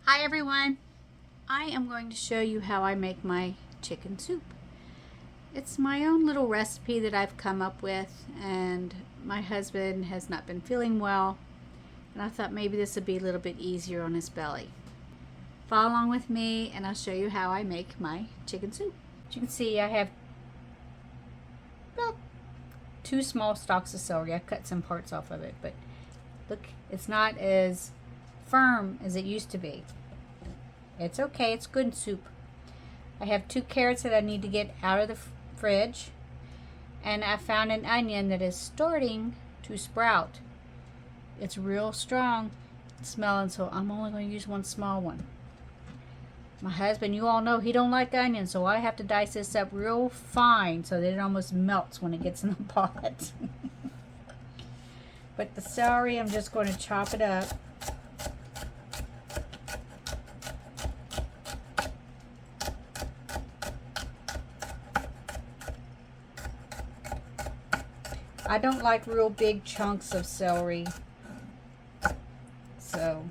Hi everyone! I am going to show you how I make my chicken soup. It's my own little recipe that I've come up with, and my husband has not been feeling well, and I thought maybe this would be a little bit easier on his belly. Follow along with me and I'll show you how I make my chicken soup. As you can see, I have about 2 small stalks of celery. I cut some parts off of it, but look, it's not as firm as it used to be. It's okay, it's good soup. I have 2 carrots that I need to get out of the fridge, and I found an onion that is starting to sprout. It's real strong smelling, so I'm only going to use 1 small one. My husband, you all know, he don't like onions, so I have to dice this up real fine so that it almost melts when it gets in the pot. But the celery, I'm just going to chop it up. I don't like real big chunks of celery, so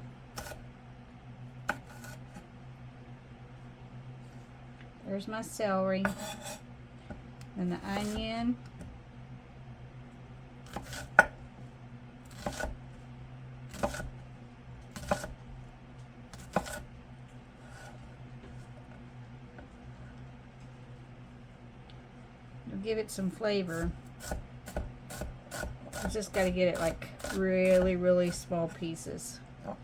there's my celery and the onion. It'll give it some flavor. I just got to get it like really small pieces. I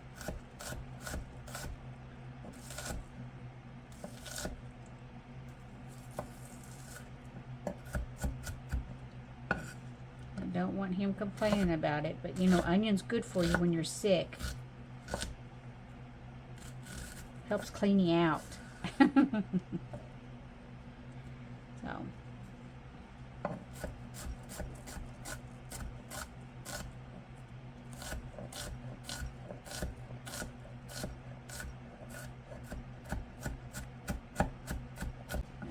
don't want him complaining about it, but you know, onion's good for you when you're sick. Helps clean you out. So.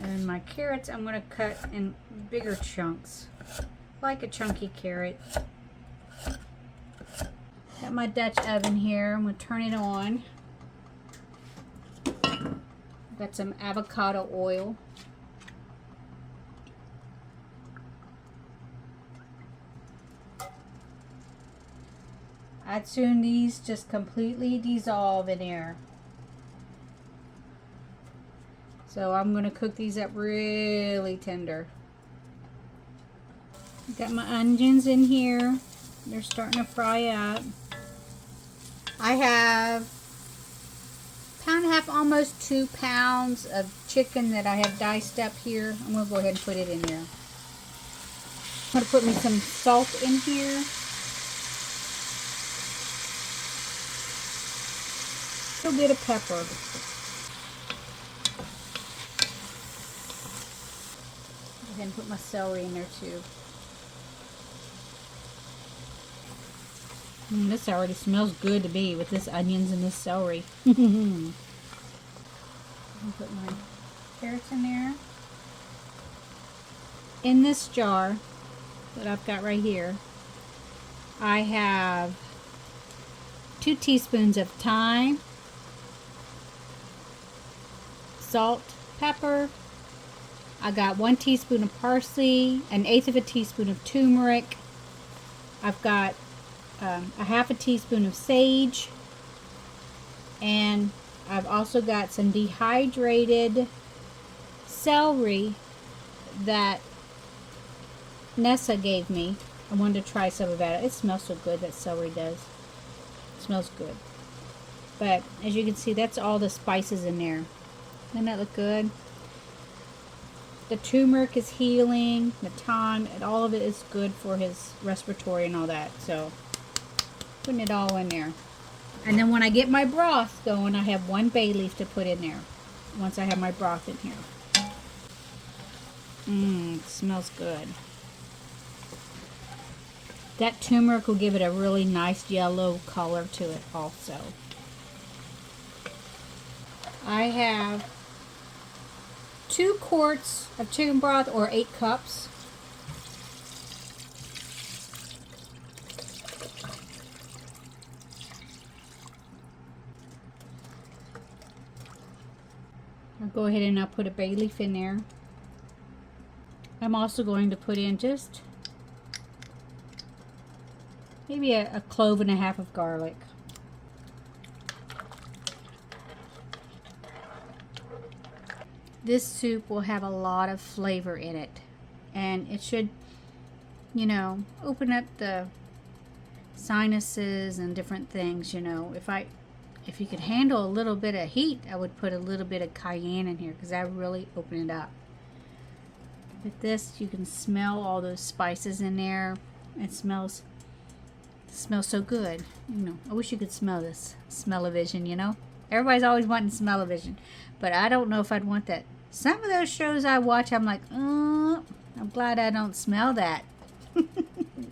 And my carrots I'm going to cut in bigger chunks, like a chunky carrot. Got my Dutch oven here. I'm going to turn it on. Got some avocado oil. I'd soon these just completely dissolve in there. So I'm going to cook these up really tender. Got my onions in here. They're starting to fry up. I have 1.5 pounds, almost 2 pounds of chicken that I have diced up here. I'm going to go ahead and put it in there. I'm going to put me some salt in here. A little bit of pepper. Go ahead and put my celery in there too. This already smells good to me with this onions and this celery. Put my carrots in there. In this jar that I've got right here, I have 2 teaspoons of thyme, salt, pepper. I got 1 teaspoon of parsley, 1/8 of a teaspoon of turmeric. I've got a 1/2 teaspoon of sage, and I've also got some dehydrated celery that Nessa gave me. I wanted to try some of that. It smells so good, that celery does. It smells good. But as you can see, that's all the spices in there. Doesn't that look good? The turmeric is healing, the thyme, and all of it is good for his respiratory and all that. So, putting it all in there. And then when I get my broth going, I have 1 bay leaf to put in there. Once I have my broth in here. It smells good. That turmeric will give it a really nice yellow color to it also. I have 2 quarts of chicken broth, or 8 cups. I'll go ahead and I'll put a bay leaf in there. I'm also going to put in just maybe a clove and a half of garlic. This soup will have a lot of flavor in it, and it should, you know, open up the sinuses and different things. You know, if you could handle a little bit of heat, I would put a little bit of cayenne in here, because that would really open it up. With this, you can smell all those spices in there. It smells so good. You know, I wish you could smell this. Smell-o-vision, you know. Everybody's always wanting smell-o-vision, but I don't know if I'd want that. Some of those shows I watch, I'm like, I'm glad I don't smell that.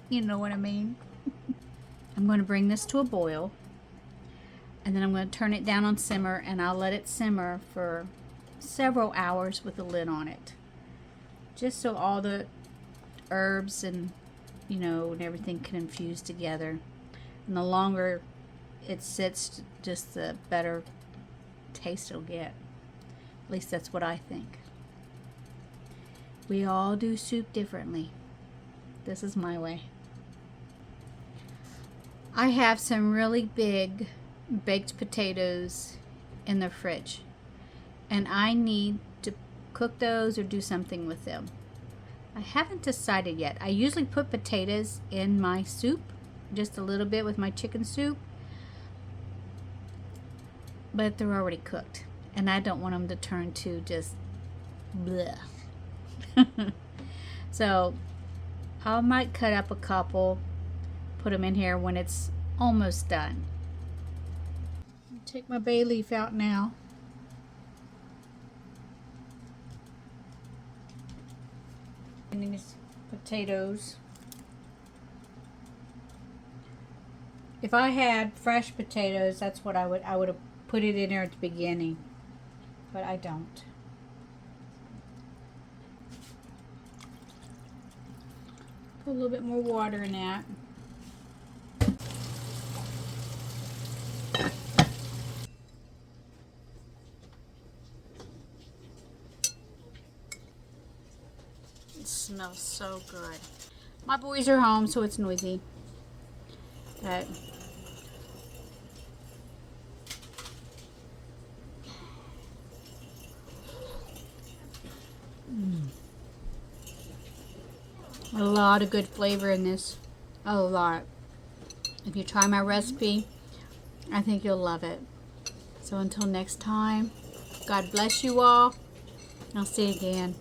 You know what I mean? I'm going to bring this to a boil, and then I'm going to turn it down on simmer, and I'll let it simmer for several hours with the lid on it, just so all the herbs and, you know, and everything can infuse together. And the longer it sits, just the better taste it'll get. At least that's what I think. We all do soup differently. This is my way. I have some really big baked potatoes in the fridge, and I need to cook those or do something with them. I haven't decided yet. I usually put potatoes in my soup, just a little bit with my chicken soup, but they're already cooked, and I don't want them to turn to just bleh. So I might cut up a couple, put them in here when it's almost done. Take my bay leaf out now. And these potatoes. If I had fresh potatoes, that's what I would have put it in there at the beginning, but I don't. Put a little bit more water in that. It smells so good. My boys are home, so it's noisy. But a lot of good flavor in this. A lot. If you try my recipe, I think you'll love it. So until next time, God bless you all. I'll see you again.